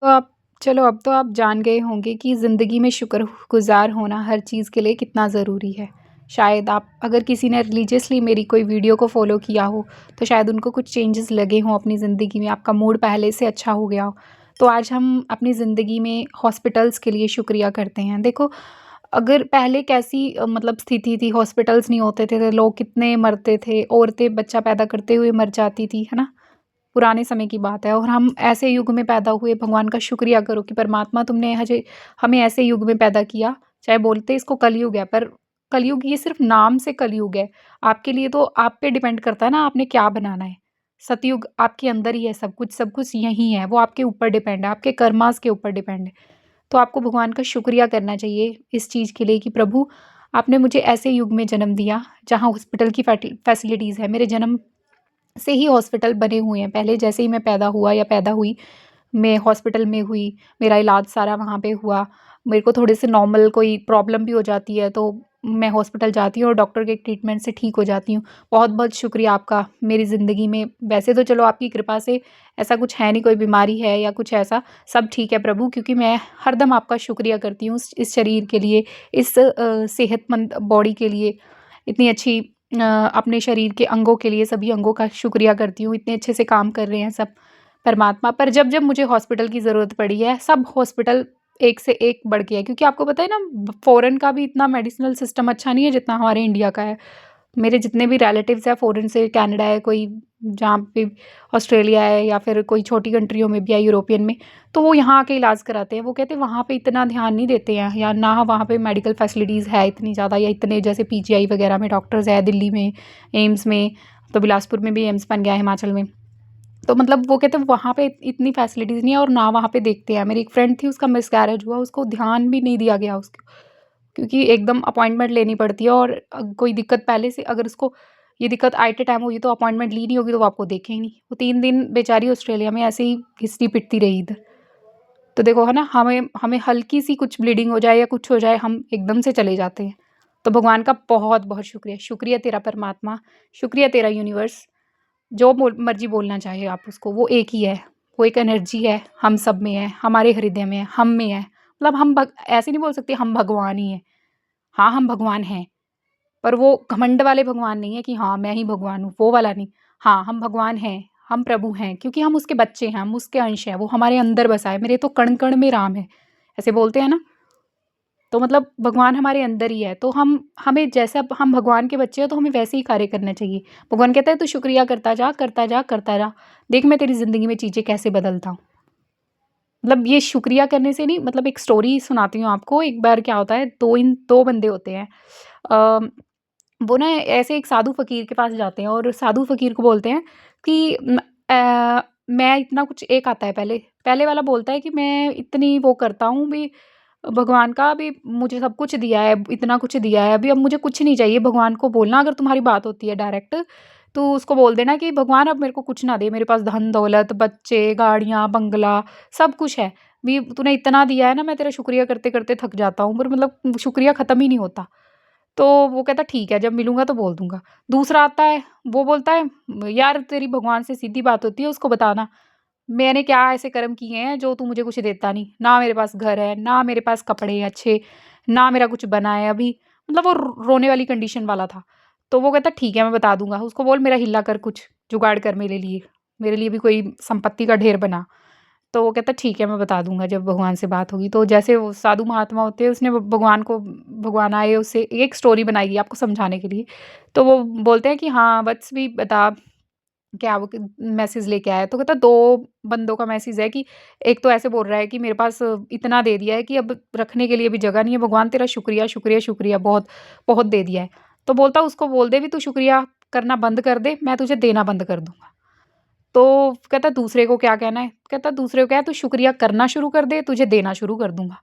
तो आप चलो अब तो आप जान गए होंगे कि ज़िंदगी में शुक्रगुज़ार होना हर चीज़ के लिए कितना ज़रूरी है। शायद आप अगर किसी ने रिलीजियसली मेरी कोई वीडियो को फ़ॉलो किया हो, तो शायद उनको कुछ चेंजेस लगे हों अपनी ज़िंदगी में, आपका मूड पहले से अच्छा हो गया हो। तो आज हम अपनी ज़िंदगी में हॉस्पिटल्स के लिए शुक्रिया करते हैं। देखो, अगर पहले कैसी मतलब स्थिति थी, हॉस्पिटल्स नहीं होते थे, तो लोग कितने मरते थे, औरतें बच्चा पैदा करते हुए मर जाती थी, है ना? पुराने समय की बात है और हम ऐसे युग में पैदा हुए, भगवान का शुक्रिया करो कि परमात्मा तुमने हजे हमें ऐसे युग में पैदा किया। चाहे बोलते इसको कलयुग है, पर कलयुग ये सिर्फ़ नाम से कलयुग है। आपके लिए तो आप पे डिपेंड करता है ना, आपने क्या बनाना है। सतयुग आपके अंदर ही है सब कुछ यहीं है, वो आपके ऊपर डिपेंड है, आपके कर्मास के ऊपर डिपेंड है। तो आपको भगवान का शुक्रिया करना चाहिए इस चीज़ के लिए कि प्रभु, आपने मुझे ऐसे युग में जन्म दिया, जहाँ हॉस्पिटल की फैसिलिटीज़ है। मेरे जन्म से ही हॉस्पिटल बने हुए हैं। पहले जैसे ही मैं पैदा हुआ या पैदा हुई, मैं हॉस्पिटल में हुई, मेरा इलाज सारा वहाँ पे हुआ। मेरे को थोड़े-से नॉर्मल कोई प्रॉब्लम भी हो जाती है, तो मैं हॉस्पिटल जाती हूँ और डॉक्टर के ट्रीटमेंट से ठीक हो जाती हूँ। बहुत-बहुत शुक्रिया आपका मेरी ज़िंदगी में। वैसे तो चलो आपकी कृपा से ऐसा कुछ है नहीं, कोई बीमारी है या कुछ ऐसा, सब ठीक है प्रभु, क्योंकि मैं हरदम आपका शुक्रिया करती हूँ इस शरीर के लिए, इस सेहतमंद बॉडी के लिए, इतनी अच्छी अपने शरीर के अंगों के लिए, सभी अंगों का शुक्रिया करती हूँ, इतने अच्छे से काम कर रहे हैं सब परमात्मा। पर जब-जब मुझे हॉस्पिटल की ज़रूरत पड़ी है, सब हॉस्पिटल एक से एक बढ़ के है, क्योंकि आपको पता है ना, फ़ॉरेन का भी इतना मेडिसिनल सिस्टम अच्छा नहीं है जितना हमारे इंडिया का है। मेरे जितने भी रिलेटिव्स हैं फ़ॉरेन से, कनाडा है, कोई जहाँ पे ऑस्ट्रेलिया है या फिर कोई छोटी कंट्रियों में भी है, यूरोपियन में, तो वो यहाँ आके इलाज कराते हैं। वो कहते हैं वहाँ पे इतना ध्यान नहीं देते हैं, या ना वहाँ पे मेडिकल फैसिलिटीज़ है इतनी ज़्यादा, या इतने जैसे पीजीआई वगैरह में डॉक्टर्स है, दिल्ली में, एम्स में, तो बिलासपुर में भी एम्स बन गया है हिमाचल में। तो मतलब वो कहते हैं वहाँ पे इतनी फैसिलिटीज़ नहीं है और ना वहाँ पे देखते हैं। मेरी एक फ्रेंड थी, उसका मिसकैरेज हुआ, उसको ध्यान भी नहीं दिया गया उसको, क्योंकि एकदम अपॉइंटमेंट लेनी पड़ती है और कोई दिक्कत पहले से अगर उसको ये दिक्कत आते टाइम हुई तो अपॉइंटमेंट ली नहीं होगी तो वो आपको देखे ही नहीं। वो 3 दिन बेचारी ऑस्ट्रेलिया में ऐसे ही घिसटी-पिटती रही इधर। तो देखो है ना, हमें हमें हल्की-सी कुछ ब्लीडिंग हो जाए या कुछ हो जाए, हम एकदम से चले जाते हैं। तो भगवान का बहुत-बहुत शुक्रिया। शुक्रिया तेरा परमात्मा, शुक्रिया तेरा यूनिवर्स, जो मर्ज़ी बोलना चाहे आप उसको, वो एक ही है। वो एक एनर्जी है, हम सब में है, हमारे हृदय में है, हम में है। मतलब हम ऐसे नहीं बोल सकते हम भगवान ही हैं। हाँ, हम भगवान हैं, पर वो घमंड वाले भगवान नहीं है कि हाँ, मैं ही भगवान हूँ, वो वाला नहीं। हाँ, हम भगवान हैं, हम प्रभु हैं, क्योंकि हम उसके बच्चे हैं, हम उसके अंश हैं, वो हमारे अंदर बसा है। मेरे तो कण-कण में राम है, ऐसे बोलते हैं ना? तो मतलब भगवान हमारे अंदर ही है, तो हमें जैसा हम भगवान के बच्चे हैं, तो हमें वैसे ही कार्य करने चाहिए। भगवान कहता है, "तू शुक्रिया करता जा, करता जा, करता जा। देख मैं तेरी ज़िंदगी में चीज़ें कैसे बदलता हूँ।" मतलब ये शुक्रिया करने से नहीं, मतलब एक स्टोरी सुनाती हूँ आपको। एक बार क्या होता है, 2 बंदे होते हैं। अ, वो ना ऐसे एक साधु फ़कीर के पास जाते हैं और साधु फ़कीर को बोलते हैं कि मैं इतना कुछ, एक आता है पहले, पहले वाला बोलता है कि मैं इतनी वो करता हूँ भी, भगवान का भी मुझे सब कुछ दिया है, इतना कुछ दिया है, अभी अब मुझे कुछ नहीं चाहिए। भगवान को बोलना, अगर तुम्हारी बात होती है डायरेक्ट, तो उसको बोल देना कि भगवान अब मेरे को कुछ ना दे, मेरे पास धन-दौलत, बच्चे, गाड़ियाँ, बंगला सब कुछ है। भी तूने इतना दिया है ना, मैं तेरा शुक्रिया करते-करते थक जाता हूँ, पर मतलब शुक्रिया खत्म ही नहीं होता। तो वो कहता ठीक है, जब मिलूँगा तो बोल दूँगा। दूसरा आता है, वो बोलता है, यार तेरी भगवान से सीधी बात होती है, उसको बताना, मैंने क्या ऐसे कर्म किए हैं जो तू मुझे कुछ देता नहीं। ना मेरे पास घर है, ना मेरे पास कपड़े अच्छे, ना मेरा कुछ बना है अभी। मतलब वो रोने वाली कंडीशन वाला था। तो वो कहता ठीक है, मैं बता दूँगा। उसको बोल मेरा हिला कर कुछ जुगाड़ कर मेरे लिए भी कोई संपत्ति का ढेर बना। तो वो कहता ठीक है, मैं बता दूँगा जब भगवान से बात होगी। तो जैसे वो साधु महात्मा होते हैं, उसने भगवान आए, उससे एक स्टोरी बनाई है आपको समझाने के लिए। तो वो बोलते हैं कि हाँ, वत्स भी बता, क्या वो क मैसेज लेके आया? तो कहता 2 बंदों का मैसेज है कि एक तो ऐसे बोल रहा है कि मेरे पास इतना दे दिया है कि अब रखने के लिए भी जगह नहीं है, भगवान तेरा शुक्रिया, शुक्रिया, शुक्रिया, बहुत, बहुत दे दिया है। तो बोलता उसको बोल दे भी, तू शुक्रिया करना बंद कर दे, मैं तुझे देना बंद कर दूँगा। तो कहता दूसरे को क्या कहना है? कहता दूसरे को क्या है, तू शुक्रिया करना शुरू कर दे, तुझे देना शुरू कर दूँगा।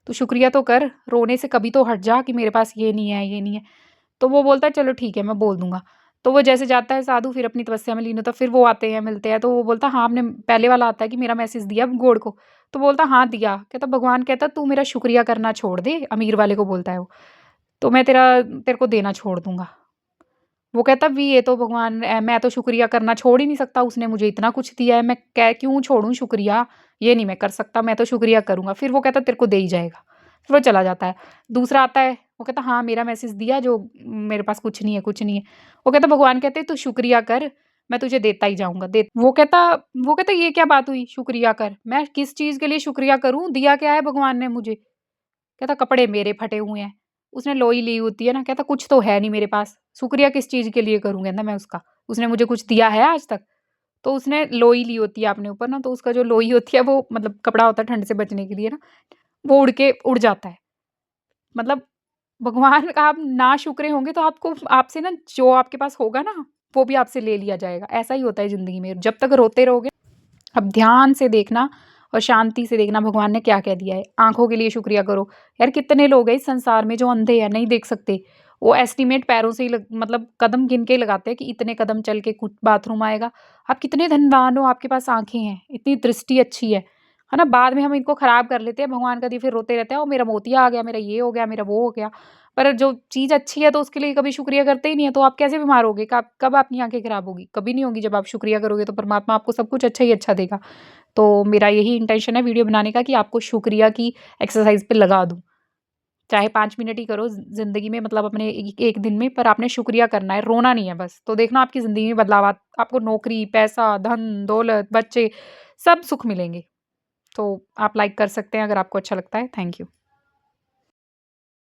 तू शुक्रिया तो कर, रोने से कभी तो हट जा कि मेरे पास ये नहीं है, ये नहीं है। तो वो बोलता है चलो ठीक है, मैं बोल दूँगा। तो वो जैसे जाता है साधु, फिर अपनी तपस्या में लीन होता है, फिर वो आते हैं, मिलते हैं, तो वो बोलता हाँ, आपने पहले वाला आता है कि मेरा मैसेज दिया गॉड को? तो बोलता हाँ, दिया। कहता भगवान कहता तू मेरा शुक्रिया करना छोड़ दे, अमीर वाले को बोलता है वो, तो मैं तेरे को देना छोड़ दूँगा। वो कहता भी ये तो भगवान मैं तो शुक्रिया करना छोड़ ही नहीं सकता, उसने मुझे इतना कुछ दिया है, मैं कै क्यों छोड़ूँ शुक्रिया? ये नहीं मैं कर सकता, मैं तो शुक्रिया करूँगा। फिर वो कहता तेरे को दे ही जाएगा, फिर वो चला जाता है। दूसरा आता है, वो कहता हाँ, मेरा मैसेज दिया जो मेरे पास कुछ नहीं है, कुछ नहीं है। वो कहता भगवान कहते तू शुक्रिया कर, मैं तुझे देता ही जाऊँगा, दे वो कहता ये क्या बात हुई शुक्रिया कर, मैं किस चीज़ के लिए शुक्रिया करूँ? दिया क्या है भगवान ने मुझे? कहता कपड़े मेरे फटे हुए हैं। उसने लोई ली होती है ना, कहता कुछ तो है नहीं मेरे पास, शुक्रिया किस चीज़ के लिए करूँ कहता मैं उसका, उसने मुझे कुछ दिया है आज तक? तो उसने लोई ली होती है अपने ऊपर ना, तो उसका जो लोई होती है वो मतलब कपड़ा होता है ठंड से बचने के लिए ना, वो उड़ जाता है। मतलब भगवान का आप नाशुक्रे होंगे तो आपको आपसे ना जो आपके पास होगा ना, वो भी आपसे ले लिया जाएगा। ऐसा ही होता है ज़िंदगी में, जब तक रोते रहोगे। अब ध्यान से देखना और शांति से देखना भगवान ने क्या कह दिया है। आँखों के लिए शुक्रिया करो। यार कितने लोग हैं इस संसार में जो अंधे हैं, नहीं देख सकते। वो एस्टीमेट पैरों से ही मतलब कदम गिन के ही लगाते हैं कि इतने कदम चल के कुछ बाथरूम आएगा। आप कितने धनवान हो, आपके पास आँखें हैं, इतनी दृष्टि अच्छी है ना? बाद में हम इनको खराब कर लेते हैं, भगवान का दिए फिर रोते रहते हैं, "ओह! मेरा मोतिया आ गया, मेरा ये हो गया, मेरा वो हो गया।" पर जो चीज़ अच्छी है तो उसके लिए कभी शुक्रिया करते ही नहीं है, तो आप कैसे बीमार होगे? कब आपकी आँखें खराब होगी? कभी नहीं होगी। जब आप शुक्रिया करोगे तो परमात्मा आपको सब कुछ अच्छा ही अच्छा देगा। तो मेरा यही इंटेंशन है वीडियो बनाने का कि आपको शुक्रिया की एक्सरसाइज़ पे लगा दूँ। चाहे 5 मिनट ही करो ज़िंदगी में, मतलब अपने एक दिन में, पर आपने शुक्रिया करना है, रोना नहीं है बस। तो देखना आपकी ज़िंदगी में बदलाव आपको नौकरी, पैसा, धन, दौलत, बच्चे सब सुख मिलेंगे। तो आप लाइक कर सकते हैं अगर आपको अच्छा लगता है। Thank you.